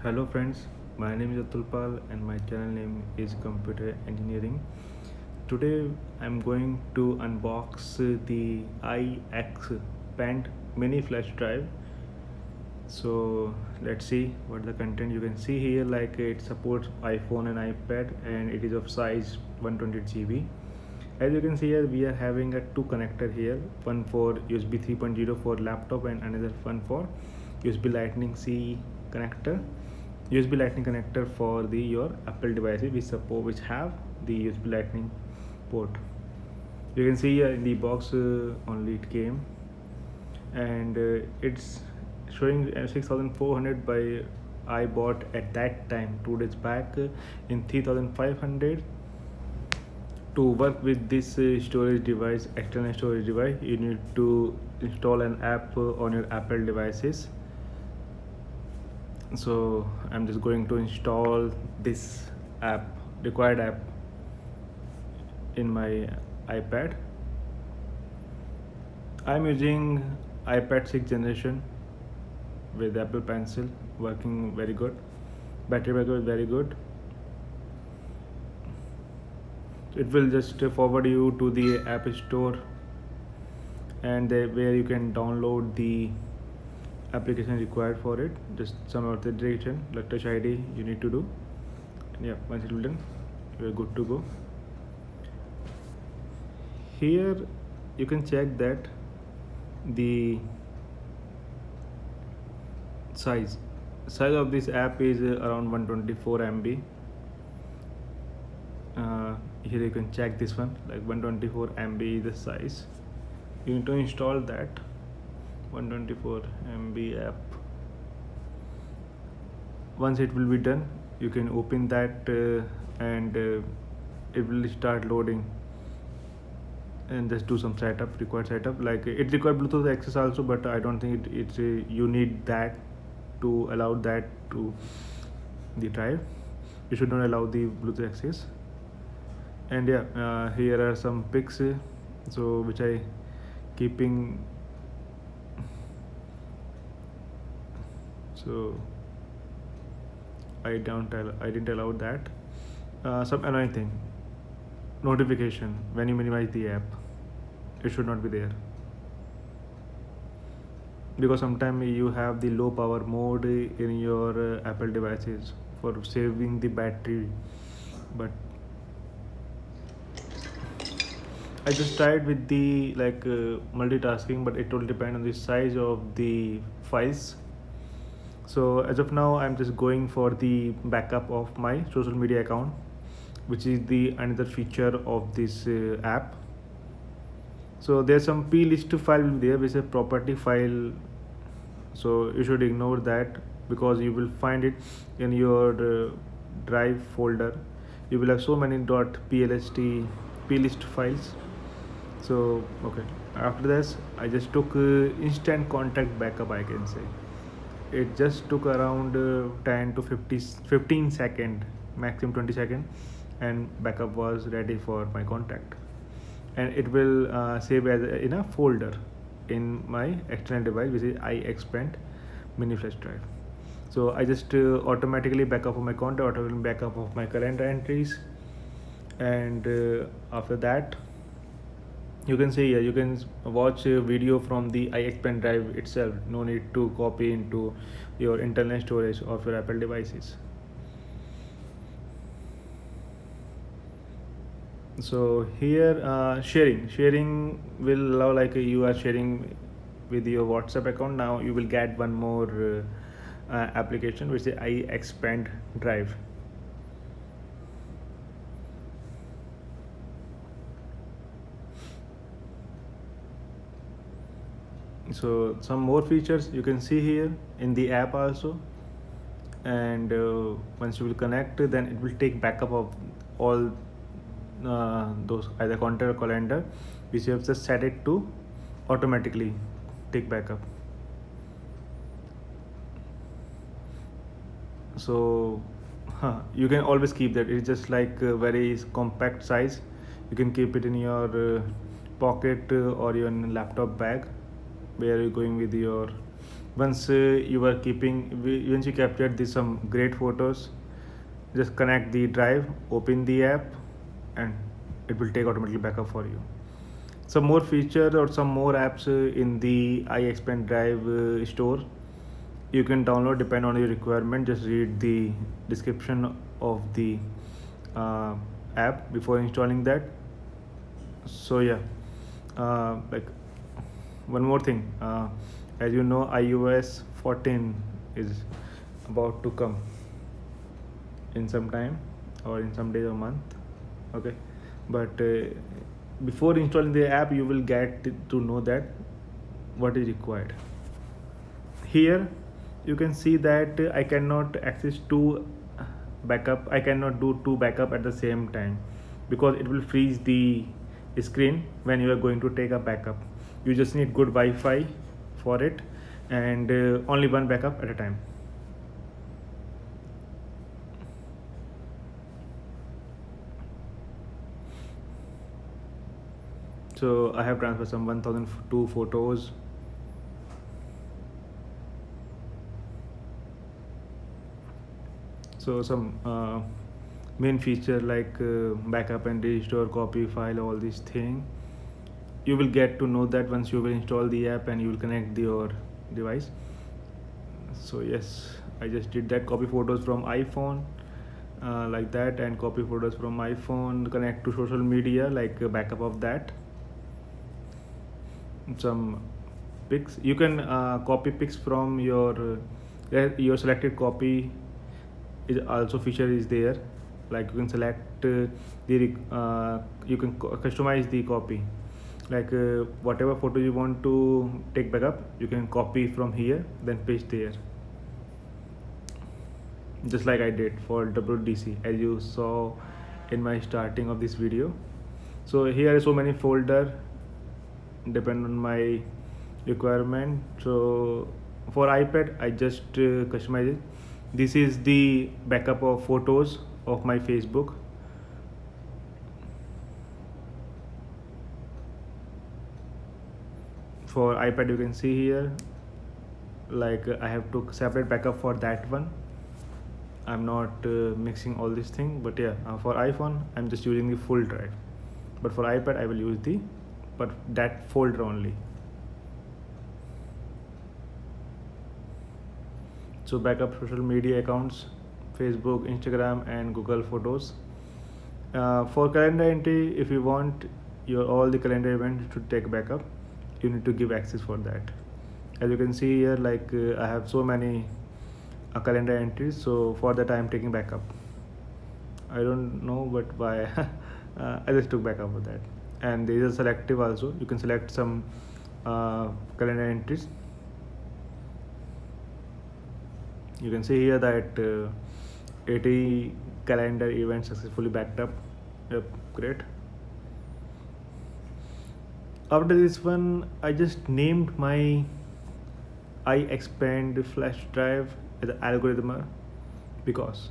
Hello friends, my name is Atul Pal and my channel name is Computer Engineering. Today I'm going to unbox the iX Pent mini flash drive. So let's see what the content. You can see here like it supports iPhone and iPad and it is of size 120 GB. As you can see here we are having a two connector here, one for USB 3.0 for laptop and another one for USB Lightning C connector. USB Lightning connector for the your Apple devices which have the USB Lightning port. You can see in the box only it came, and it's showing 6400 by I bought at that time 2 days back in 3500. To work with this storage device, external storage device, you need to install an app on your Apple devices. So I'm just going to install this app, required app, in my iPad. I'm using iPad 6th generation with Apple Pencil, working very good. Battery backup is very good. It will just forward you to the App Store and where you can download the application required for it. Just some authorization like Touch ID you need to do. And yeah, once it will done, you are good to go. Here you can check that the size of this app is around 124 MB. Here you can check this one, like 124 MB is the size. You need to install that 124 MB app. Once it will be done, you can open that and it will start loading, and just do some required setup. Like it requires Bluetooth access also, but I don't think it's you need that to allow that to the drive. You should not allow the Bluetooth access. And yeah, here are some pics so which I keeping. So I didn't allow that. Some annoying thing, notification when you minimize the app, it should not be there, because sometimes you have the low power mode in your Apple devices for saving the battery. But I just tried with the multitasking, but it will depend on the size of the files. So as of now I'm just going for the backup of my social media account, which is the another feature of this app. So there's some plist file there which is a property file, so you should ignore that because you will find it in your drive folder. You will have so many plist files. So okay, after this I just took instant contact backup, I can say. It just took around 10 to 15 second, maximum 20 second, and backup was ready for my contact, and it will save as in a folder in my external device, which is iX Pent mini flash drive. So I just automatically backup of my contact, automatically backup of my calendar entries, and after that you can see, you can watch a video from the iX Pen drive itself. No need to copy into your internal storage of your Apple devices. So here sharing will allow, like you are sharing with your WhatsApp account. Now you will get one more application, which is iX Pen drive. So some more features you can see here in the app also, and once you will connect, then it will take backup of all those either contact or calendar, which you have just set it to automatically take backup. So you can always keep that. It's just like a very compact size. You can keep it in your pocket or your laptop bag where you're going with your Once you captured some great photos, just connect the drive, open the app, and it will take automatically backup for you. Some more feature or some more apps in the iXpand Drive store you can download depend on your requirement. Just read the description of the uh, app before installing that. So yeah, like one more thing, as you know, iOS 14 is about to come in some time or in some days or month. Okay, but before installing the app you will get to know that what is required. Here you can see that I cannot access two backup, I cannot do two backup at the same time, because it will freeze the screen when you are going to take a backup. You just need good Wi-Fi for it, and only one backup at a time. So I have transferred some 1002 photos. So some main feature like backup and restore, copy file, all these thing you will get to know that once you will install the app and you will connect your device. So yes, I just did that. Copy photos from iPhone, like that, and copy photos from iPhone, connect to social media, like a backup of that. Some pics you can copy pics from your selected copy is also feature is there. Like you can select you can customize the copy, like whatever photo you want to take backup you can copy from here then paste there, just like I did for WDC as you saw in my starting of this video. So here are so many folder depend on my requirement. So for iPad I just customize it. This is the backup of photos of my Facebook. For iPad you can see here, like I have to separate backup for that one. I'm not mixing all this thing, but yeah, for iPhone I'm just using the full drive, but for iPad I will use the but that folder only. So backup social media accounts, Facebook, Instagram, and Google Photos. For calendar entry, if you want your all the calendar events to take backup, you need to give access for that. As you can see here, like I have so many calendar entries, so for that I am taking backup. I don't know but why. I just took backup of that. And there is a selective also, you can select some calendar entries. You can see here that 80 calendar events successfully backed up. Yep, great. After this one I just named my iXpand flash drive as an algorithm, because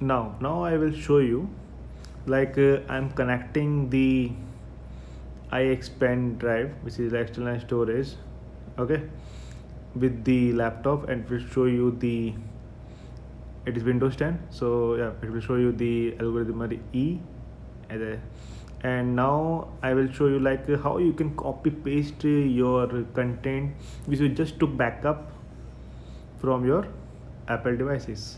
now I will show you, like I'm connecting the iXpand drive, which is external storage, okay, with the laptop, and will show you the, it is Windows 10, so yeah, it will show you the algorithm E as a, and now I will show you like how you can copy paste your content which you just took backup from your Apple devices.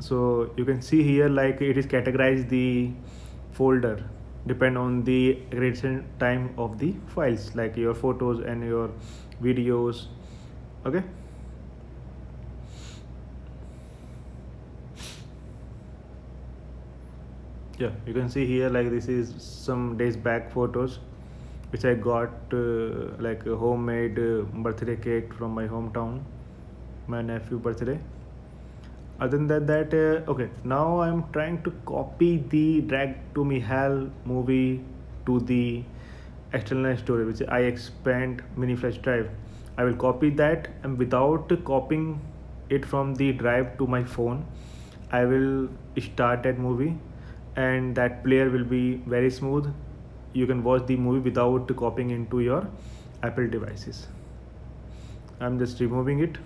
So you can see here like it is categorized the folder depend on the creation time of the files, like your photos and your videos, okay. Yeah, you can see here like this is some days back photos which I got like a homemade birthday cake from my hometown, my nephew birthday. Other than that, okay, now I'm trying to copy the Drag to Mihal movie to the external storage, which I expand mini flash drive. I will copy that, and without copying it from the drive to my phone, I will start that movie, and that player will be very smooth. You can watch the movie without copying into your Apple devices. I'm just removing it.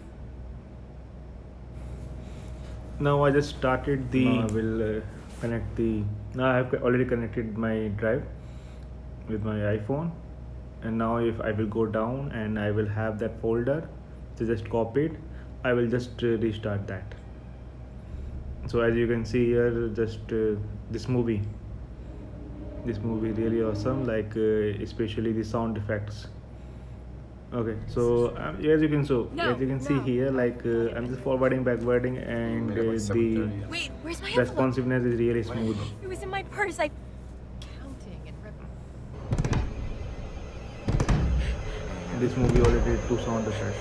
Now I just started the. Now I will connect the. Now I have already connected my drive with my iPhone, and now if I will go down and I will have that folder, so just copy it. I will just restart that. So as you can see here, just this movie really awesome, like especially the sound effects. Okay, so as you can see here, like I'm just forwarding, backwarding, and the Wait, where's my envelope? responsiveness is really smooth. It was in my purse. I counting and This movie already did 2 sound effects.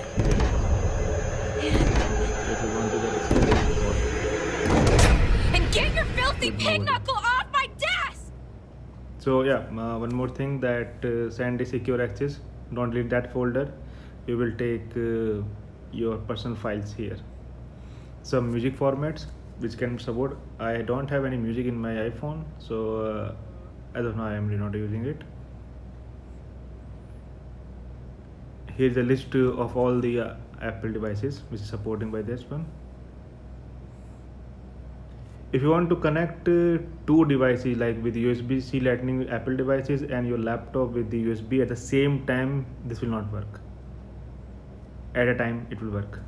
If you want to get and get your filthy Good pig movie. knuckle off my desk! So yeah, one more thing, that SAND secure access. Don't delete that folder. You will take your personal files here. Some music formats which can support. I don't have any music in my iPhone, so as of now I am really not using it. Here's a list of all the Apple devices which is supporting by this one. If you want to connect 2 devices, like with USB-C Lightning Apple devices and your laptop with the USB at the same time, this will not work. At a time it will work.